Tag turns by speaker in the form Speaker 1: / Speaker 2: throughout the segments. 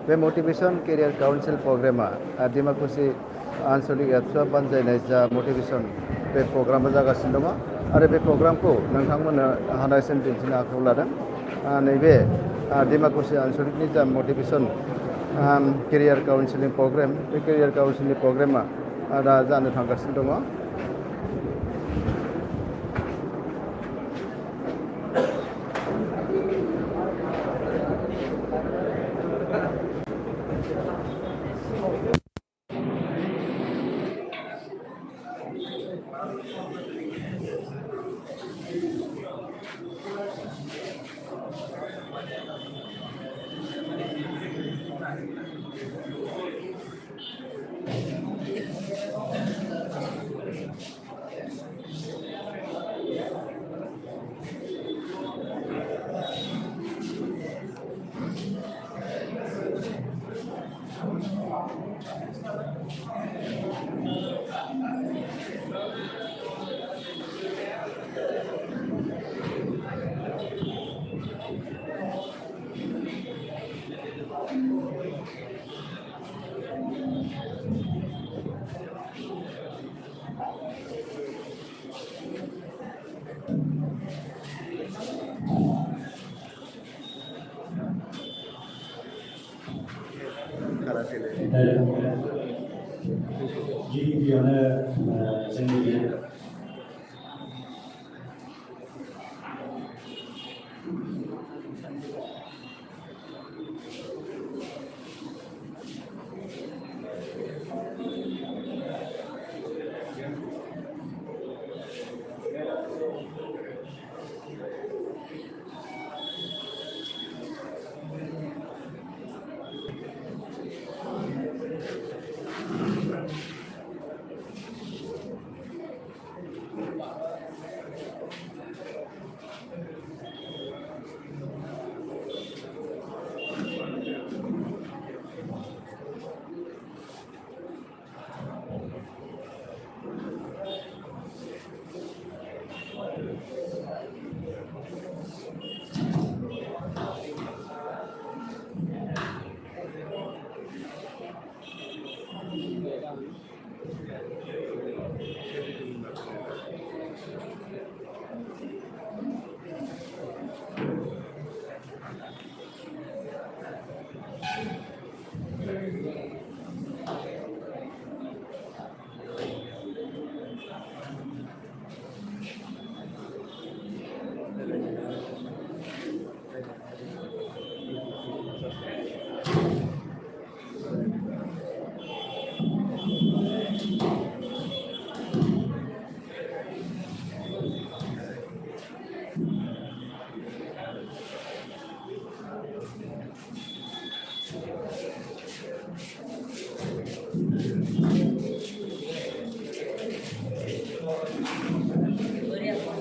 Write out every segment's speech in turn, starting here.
Speaker 1: बे motivation career council प्रग्रामा Dimakuchi आनसलिक एबसुआ बानजायनाय जा मटिभेसन बे प्रग्रामा जागासिनो दङ आरो बे प्रग्रामखौ नोंथांमोननो हानायसिम दिन्थिनो आखायाव लादों। नैबे डिमाकुसि आनसलिकनि जा मटिभेसन केरियार काउन्सिलिं प्रग्राम बे केरियार काउन्सिलिं प्रग्रामा दा जानो थांगासिनो दङ।
Speaker 2: गिबियावनो जोंनि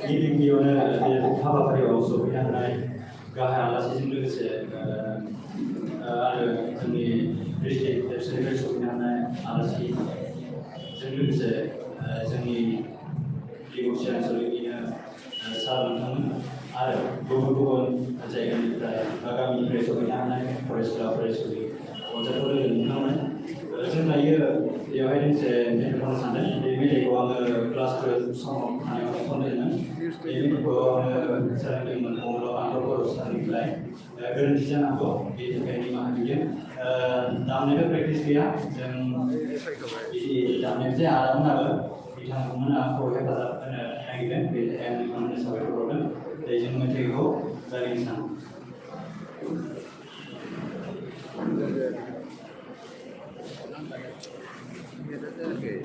Speaker 2: गिबियावनो बे हाबाफारियाव सफैनो हानाय गाहाय आलासिजों लोगोसे आरो जोंनि डिस्ट्रिक्ट एबसुनिफ्राय सफैनो हानाय आलासिजों लोगोसे जोंनि डिमाकुसि आनसलिकनिनो सार नोंथांमोन आरो गुबुन गुबुन जायगानिफ्राय गामिनिफ्राय सफैनो हानाय फरायसुला फरायसुलि अनजाथाव लोगो नोंथांमोन जों दायो बेवहाय मोनसे मेथाइ खननो सानदों। बे मेथाइखौ आङो क्लास 12 समाव थानायाव खनदोंमोन। बे मेथाइखौ आङो सोलोंदोंमोन अब्ला आंथ' बर' सारनिफ्राय गोरोन्थि जानांगौ बेनि थाखाय निमाहा बियो। दामनायबो प्रेक्टिस गैया जों बिदि दामनाय जाया आदामोनाबो बिथांमोना आंखौ हेफाजाब होनो नागिरदों बेनि थाखाय आं बिथांमोननो साबायखर बावदों। जों मेथाइखौ जागायनो सानो।
Speaker 1: Okay.